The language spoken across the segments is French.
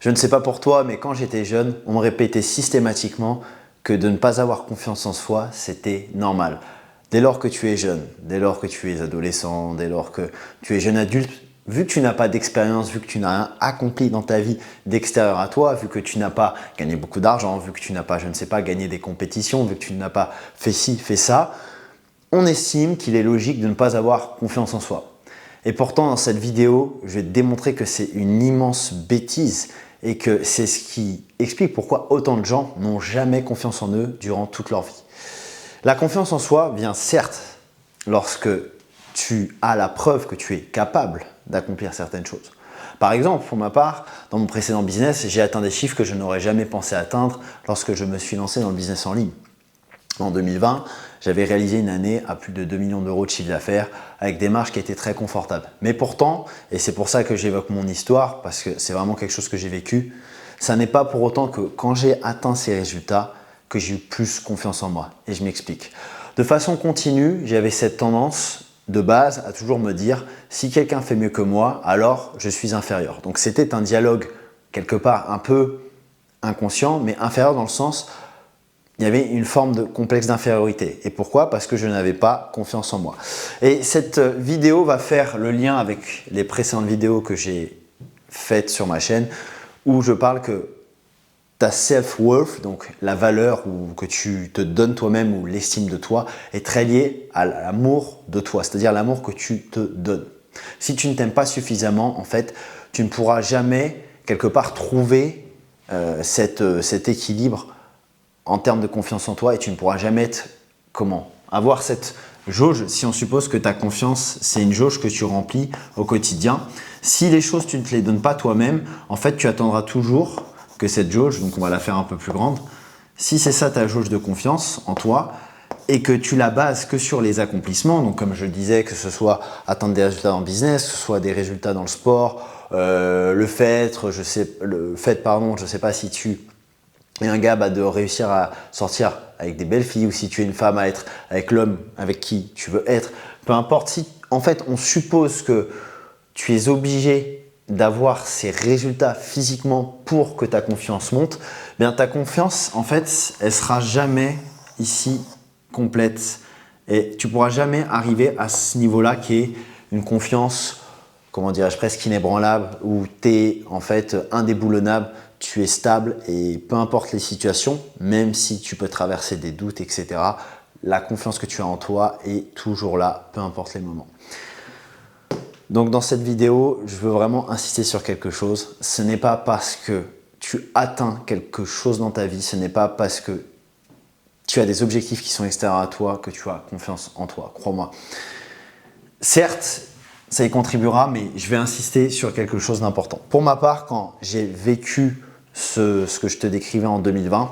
Je ne sais pas pour toi, mais quand j'étais jeune, on me répétait systématiquement que de ne pas avoir confiance en soi, c'était normal. Dès lors que tu es jeune, dès lors que tu es adolescent, dès lors que tu es jeune adulte, vu que tu n'as pas d'expérience, vu que tu n'as rien accompli dans ta vie d'extérieur à toi, vu que tu n'as pas gagné beaucoup d'argent, vu que tu n'as pas, je ne sais pas, gagné des compétitions, vu que tu n'as pas fait ci, fait ça, on estime qu'il est logique de ne pas avoir confiance en soi. Et pourtant, dans cette vidéo, je vais te démontrer que c'est une immense bêtise et que c'est ce qui explique pourquoi autant de gens n'ont jamais confiance en eux durant toute leur vie. La confiance en soi vient certes lorsque tu as la preuve que tu es capable d'accomplir certaines choses. Par exemple, pour ma part, dans mon précédent business, j'ai atteint des chiffres que je n'aurais jamais pensé atteindre lorsque je me suis lancé dans le business en ligne. En 2020, j'avais réalisé une année à plus de 2 millions d'euros de chiffre d'affaires avec des marges qui étaient très confortables. Mais pourtant, et c'est pour ça que j'évoque mon histoire, parce que c'est vraiment quelque chose que j'ai vécu, ça n'est pas pour autant que quand j'ai atteint ces résultats, que j'ai eu plus confiance en moi. Et je m'explique. De façon continue, j'avais cette tendance de base à toujours me dire si quelqu'un fait mieux que moi, alors je suis inférieur. Donc c'était un dialogue quelque part un peu inconscient, mais inférieur dans le sens il y avait une forme de complexe d'infériorité. Et pourquoi? Parce que je n'avais pas confiance en moi. Et cette vidéo va faire le lien avec les précédentes vidéos que j'ai faites sur ma chaîne où je parle que ta self-worth, donc la valeur que tu te donnes toi-même ou l'estime de toi, est très liée à l'amour de toi, c'est-à-dire l'amour que tu te donnes. Si tu ne t'aimes pas suffisamment, en fait, tu ne pourras jamais quelque part trouver cet équilibre en termes de confiance en toi et tu ne pourras jamais avoir cette jauge si on suppose que ta confiance, c'est une jauge que tu remplis au quotidien. Si les choses, tu ne te les donnes pas toi-même, en fait, tu attendras toujours que cette jauge, donc on va la faire un peu plus grande, si c'est ça ta jauge de confiance en toi et que tu la bases que sur les accomplissements, donc comme je le disais, que ce soit atteindre des résultats dans le business, que ce soit des résultats dans le sport, je sais pas si tu et un gars de réussir à sortir avec des belles filles ou si tu es une femme à être avec l'homme avec qui tu veux être, peu importe si en fait on suppose que tu es obligé d'avoir ces résultats physiquement pour que ta confiance monte, bien ta confiance en fait elle sera jamais ici complète et tu pourras jamais arriver à ce niveau-là qui est une confiance, comment dirais-je, presque inébranlable où tu es en fait indéboulonnable. Tu es stable et peu importe les situations, même si tu peux traverser des doutes, etc., la confiance que tu as en toi est toujours là, peu importe les moments. Donc dans cette vidéo, je veux vraiment insister sur quelque chose. Ce n'est pas parce que tu atteins quelque chose dans ta vie, ce n'est pas parce que tu as des objectifs qui sont extérieurs à toi que tu as confiance en toi, crois-moi. Certes, ça y contribuera, mais je vais insister sur quelque chose d'important. Pour ma part, quand j'ai vécu ce que je te décrivais en 2020,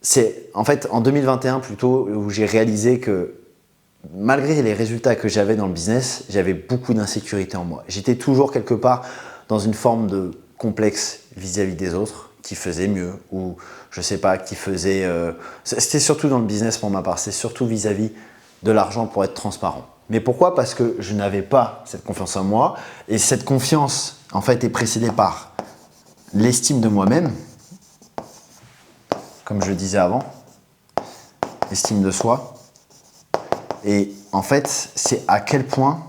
c'est en fait en 2021 plutôt où j'ai réalisé que malgré les résultats que j'avais dans le business, j'avais beaucoup d'insécurité en moi. J'étais toujours quelque part dans une forme de complexe vis-à-vis des autres qui faisaient mieux ou je sais pas, qui faisaient… c'était surtout dans le business pour ma part, c'est surtout vis-à-vis de l'argent pour être transparent. Mais pourquoi? Parce que je n'avais pas cette confiance en moi et cette confiance en fait est précédée par l'estime de moi-même, comme je le disais avant, estime de soi. Et en fait, c'est à quel point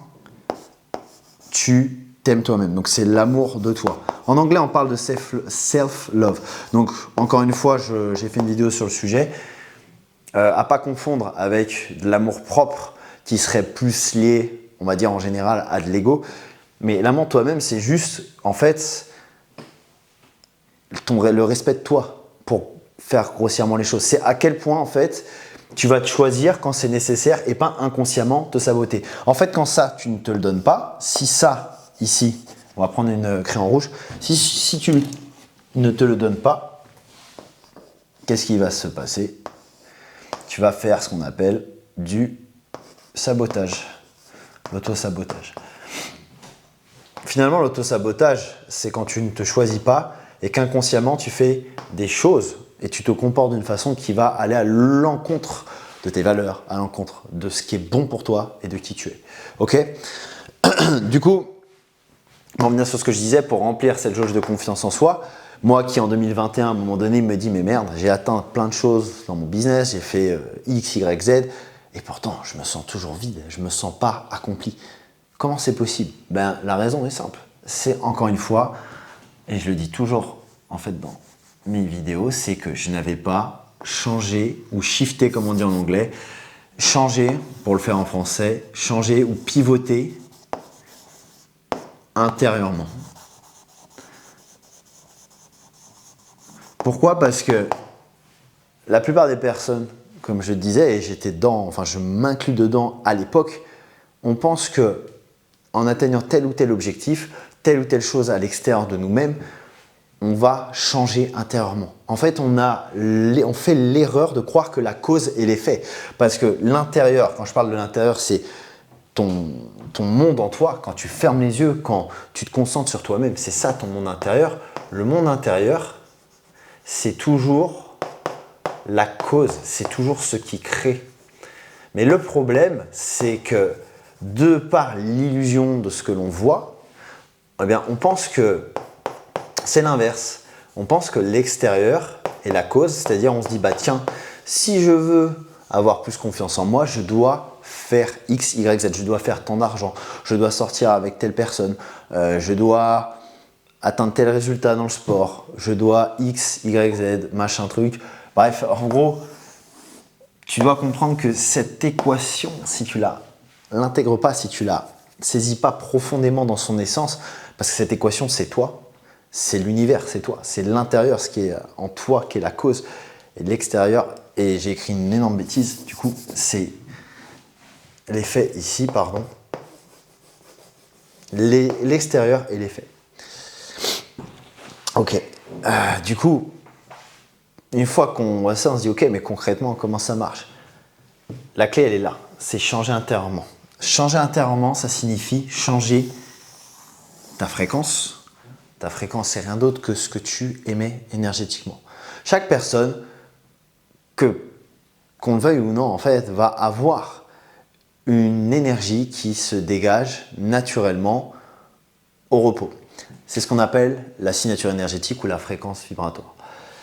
tu t'aimes toi-même. Donc, c'est l'amour de toi. En anglais, on parle de self-love. Donc, encore une fois, j'ai fait une vidéo sur le sujet. À pas confondre avec de l'amour propre qui serait plus lié, on va dire en général, à de l'ego. Mais l'amour de toi-même, c'est juste, en fait, le respect de toi pour faire grossièrement les choses. C'est à quel point, en fait, tu vas te choisir quand c'est nécessaire et pas inconsciemment te saboter. En fait, quand ça, tu ne te le donnes pas, si ça, ici, on va prendre une crayon rouge, si tu ne te le donnes pas, qu'est-ce qui va se passer? Tu vas faire ce qu'on appelle du sabotage, l'auto-sabotage. Finalement, l'auto-sabotage, c'est quand tu ne te choisis pas et qu'inconsciemment, tu fais des choses et tu te comportes d'une façon qui va aller à l'encontre de tes valeurs, à l'encontre de ce qui est bon pour toi et de qui tu es. Ok? Du coup, pour revenir sur ce que je disais, pour remplir cette jauge de confiance en soi, moi qui en 2021, à un moment donné, me dis mais merde, j'ai atteint plein de choses dans mon business, j'ai fait X, Y, Z, et pourtant je me sens toujours vide, je ne me sens pas accompli. Comment c'est possible? Ben, la raison est simple. C'est encore une fois, et je le dis toujours en fait dans mes vidéos, c'est que je n'avais pas changé ou shifté comme on dit en anglais, changer, pour le faire en français, changer ou pivoter intérieurement. Pourquoi? Parce que la plupart des personnes, comme je le disais, et j'étais dedans, enfin je m'inclus dedans à l'époque, on pense que en atteignant tel ou tel objectif, telle ou telle chose à l'extérieur de nous-mêmes, on va changer intérieurement. En fait, on fait l'erreur de croire que la cause est l'effet. Parce que l'intérieur, quand je parle de l'intérieur, c'est ton monde en toi. Quand tu fermes les yeux, quand tu te concentres sur toi-même, c'est ça ton monde intérieur. Le monde intérieur, c'est toujours la cause, c'est toujours ce qui crée. Mais le problème, c'est que de par l'illusion de ce que l'on voit, eh bien, on pense que c'est l'inverse. On pense que l'extérieur est la cause, c'est-à-dire on se dit, bah tiens, si je veux avoir plus confiance en moi, je dois faire X, Y, Z, je dois faire tant d'argent, je dois sortir avec telle personne, je dois atteindre tel résultat dans le sport, je dois X, Y, Z, machin truc. Bref, en gros, tu dois comprendre que cette équation, si tu l'intègres pas, si tu la saisis pas profondément dans son essence, parce que cette équation, c'est toi, c'est l'univers, c'est toi, c'est l'intérieur, ce qui est en toi qui est la cause, et l'extérieur, et j'ai écrit une énorme bêtise, du coup, c'est l'effet ici, pardon, l'extérieur et l'effet. Ok, du coup, une fois qu'on voit ça, on se dit ok, mais concrètement, comment ça marche? La clé, elle est là, c'est changer intérieurement. Changer intérieurement, ça signifie changer ta fréquence. Ta fréquence, c'est rien d'autre que ce que tu émets énergétiquement. Chaque personne, qu'on le veuille ou non, en fait, va avoir une énergie qui se dégage naturellement au repos. C'est ce qu'on appelle la signature énergétique ou la fréquence vibratoire.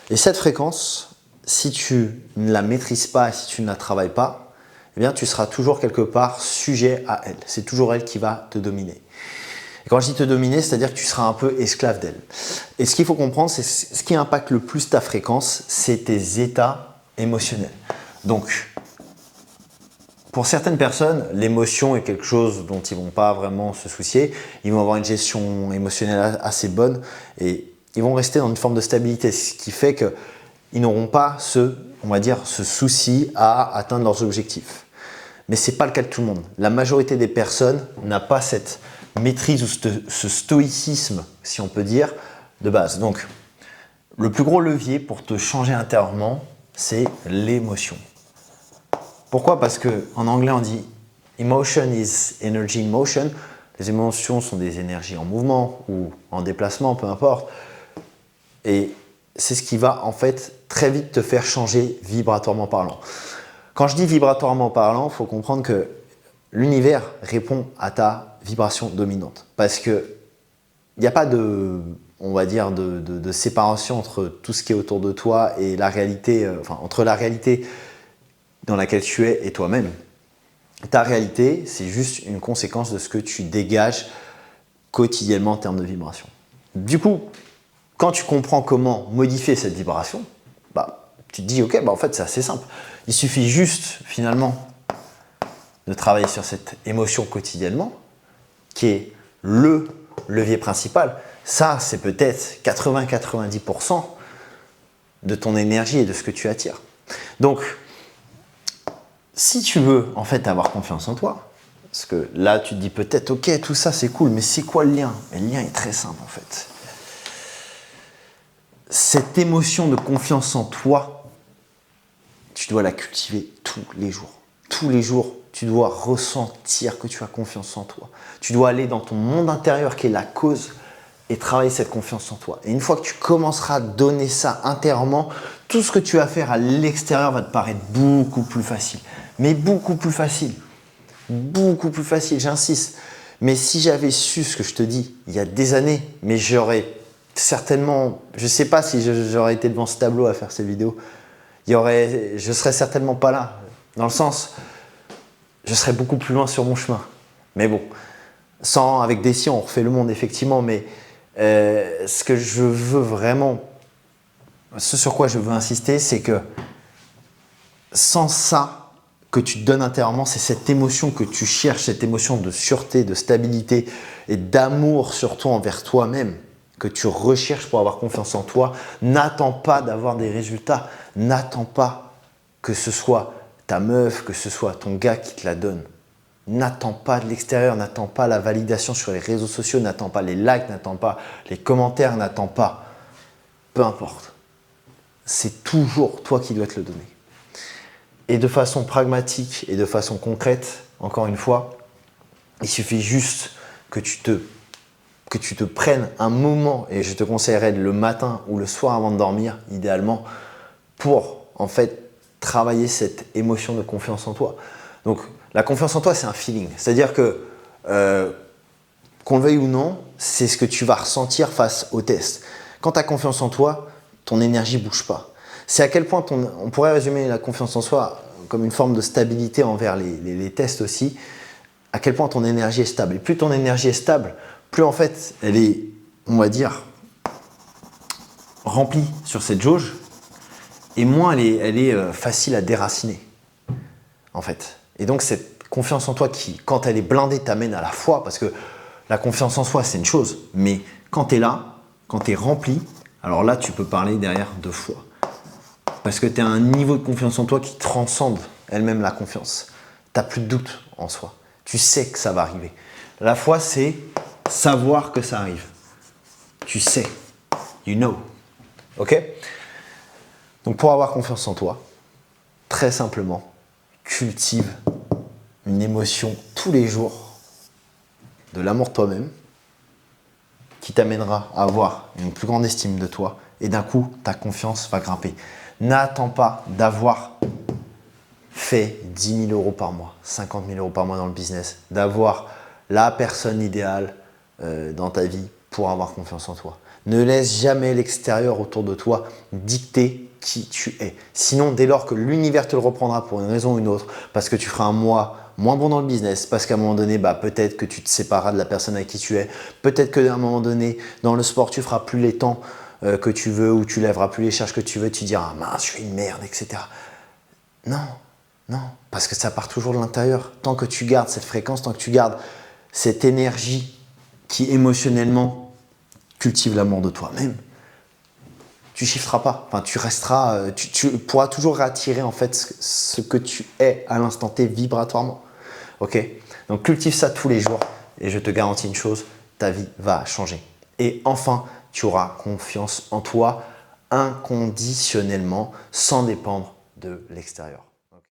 Et cette fréquence, si tu ne la maîtrises pas, si tu ne la travailles pas, eh bien, tu seras toujours quelque part sujet à elle. C'est toujours elle qui va te dominer. Et quand je dis te dominer, c'est-à-dire que tu seras un peu esclave d'elle. Et ce qu'il faut comprendre, c'est ce qui impacte le plus ta fréquence, c'est tes états émotionnels. Donc, pour certaines personnes, l'émotion est quelque chose dont ils ne vont pas vraiment se soucier. Ils vont avoir une gestion émotionnelle assez bonne et ils vont rester dans une forme de stabilité, ce qui fait qu'ils n'auront pas ce souci à atteindre leurs objectifs. Mais ce n'est pas le cas de tout le monde. La majorité des personnes n'a pas cette maîtrise ou ce stoïcisme, si on peut dire, de base. Donc, le plus gros levier pour te changer intérieurement, c'est l'émotion. Pourquoi? Parce qu'en anglais, on dit « emotion is energy in motion ». Les émotions sont des énergies en mouvement ou en déplacement, peu importe. Et c'est ce qui va en fait très vite te faire changer vibratoirement parlant. Quand je dis vibratoirement parlant, il faut comprendre que l'univers répond à ta vibration dominante. Parce qu'il n'y a pas de séparation entre tout ce qui est autour de toi et la réalité, entre la réalité dans laquelle tu es et toi-même. Ta réalité, c'est juste une conséquence de ce que tu dégages quotidiennement en termes de vibration. Du coup, quand tu comprends comment modifier cette vibration, tu te dis ok, en fait c'est assez simple. Il suffit juste finalement de travailler sur cette émotion quotidiennement, qui est le levier principal. Ça, c'est peut-être 80-90% de ton énergie et de ce que tu attires. Donc, si tu veux en fait avoir confiance en toi, parce que là tu te dis peut-être ok, tout ça c'est cool, mais c'est quoi le lien? Et le lien est très simple en fait. Cette émotion de confiance en toi, tu dois la cultiver tous les jours. Tous les jours, tu dois ressentir que tu as confiance en toi. Tu dois aller dans ton monde intérieur qui est la cause et travailler cette confiance en toi. Et une fois que tu commenceras à donner ça intérieurement, tout ce que tu vas faire à l'extérieur va te paraître beaucoup plus facile. Mais beaucoup plus facile. Beaucoup plus facile, j'insiste. Mais si j'avais su ce que je te dis il y a des années, mais j'aurais certainement, je ne sais pas si j'aurais été devant ce tableau à faire ces vidéos, je serais certainement pas là. Dans le sens, je serais beaucoup plus loin sur mon chemin. Mais bon, avec des si, on refait le monde effectivement, mais ce que je veux vraiment, ce sur quoi je veux insister, c'est que sans ça que tu te donnes intérieurement, c'est cette émotion que tu cherches, cette émotion de sûreté, de stabilité et d'amour surtout envers toi-même, que tu recherches pour avoir confiance en toi. N'attends pas d'avoir des résultats, n'attends pas que ce soit ta meuf, que ce soit ton gars qui te la donne. N'attends pas de l'extérieur, n'attends pas la validation sur les réseaux sociaux, n'attends pas les likes, n'attends pas les commentaires, n'attends pas. Peu importe. C'est toujours toi qui dois te le donner. Et de façon pragmatique et de façon concrète, encore une fois, il suffit juste que tu te prennes un moment, et je te conseillerais le matin ou le soir avant de dormir, idéalement, pour en fait travailler cette émotion de confiance en toi. Donc la confiance en toi, c'est un feeling. C'est-à-dire que qu'on le veuille ou non, c'est ce que tu vas ressentir face au test. Quand tu as confiance en toi, ton énergie ne bouge pas. C'est à quel point on pourrait résumer la confiance en soi comme une forme de stabilité envers les tests aussi, à quel point ton énergie est stable. Et plus ton énergie est stable, plus en fait elle est, on va dire, remplie sur cette jauge, et moins elle est facile à déraciner, en fait. Et donc cette confiance en toi qui, quand elle est blindée, t'amène à la foi, parce que la confiance en soi, c'est une chose, mais quand tu es là, quand tu es rempli, alors là, tu peux parler derrière de foi. Parce que tu as un niveau de confiance en toi qui transcende elle-même la confiance. Tu n'as plus de doute en soi. Tu sais que ça va arriver. La foi, c'est savoir que ça arrive. Tu sais. You know. Ok? Donc pour avoir confiance en toi, très simplement, cultive une émotion tous les jours de l'amour de toi-même qui t'amènera à avoir une plus grande estime de toi et d'un coup, ta confiance va grimper. N'attends pas d'avoir fait 10 000 € par mois, 50 000 € par mois dans le business, d'avoir la personne idéale dans ta vie pour avoir confiance en toi. Ne laisse jamais l'extérieur autour de toi dicter qui tu es. Sinon, dès lors que l'univers te le reprendra pour une raison ou une autre, parce que tu feras un mois moins bon dans le business, parce qu'à un moment donné, peut-être que tu te sépareras de la personne avec qui tu es, peut-être qu'à un moment donné, dans le sport, tu feras plus les temps que tu veux ou tu lèveras plus les charges que tu veux, tu diras « mince, je suis une merde », etc. Non, non, parce que ça part toujours de l'intérieur. Tant que tu gardes cette fréquence, tant que tu gardes cette énergie qui émotionnellement cultive l'amour de toi-même, tu shifteras pas. Enfin, tu resteras, tu pourras toujours attirer en fait ce que tu es à l'instant T vibratoirement. Ok? Donc cultive ça tous les jours et je te garantis une chose, ta vie va changer. Et enfin, tu auras confiance en toi inconditionnellement sans dépendre de l'extérieur.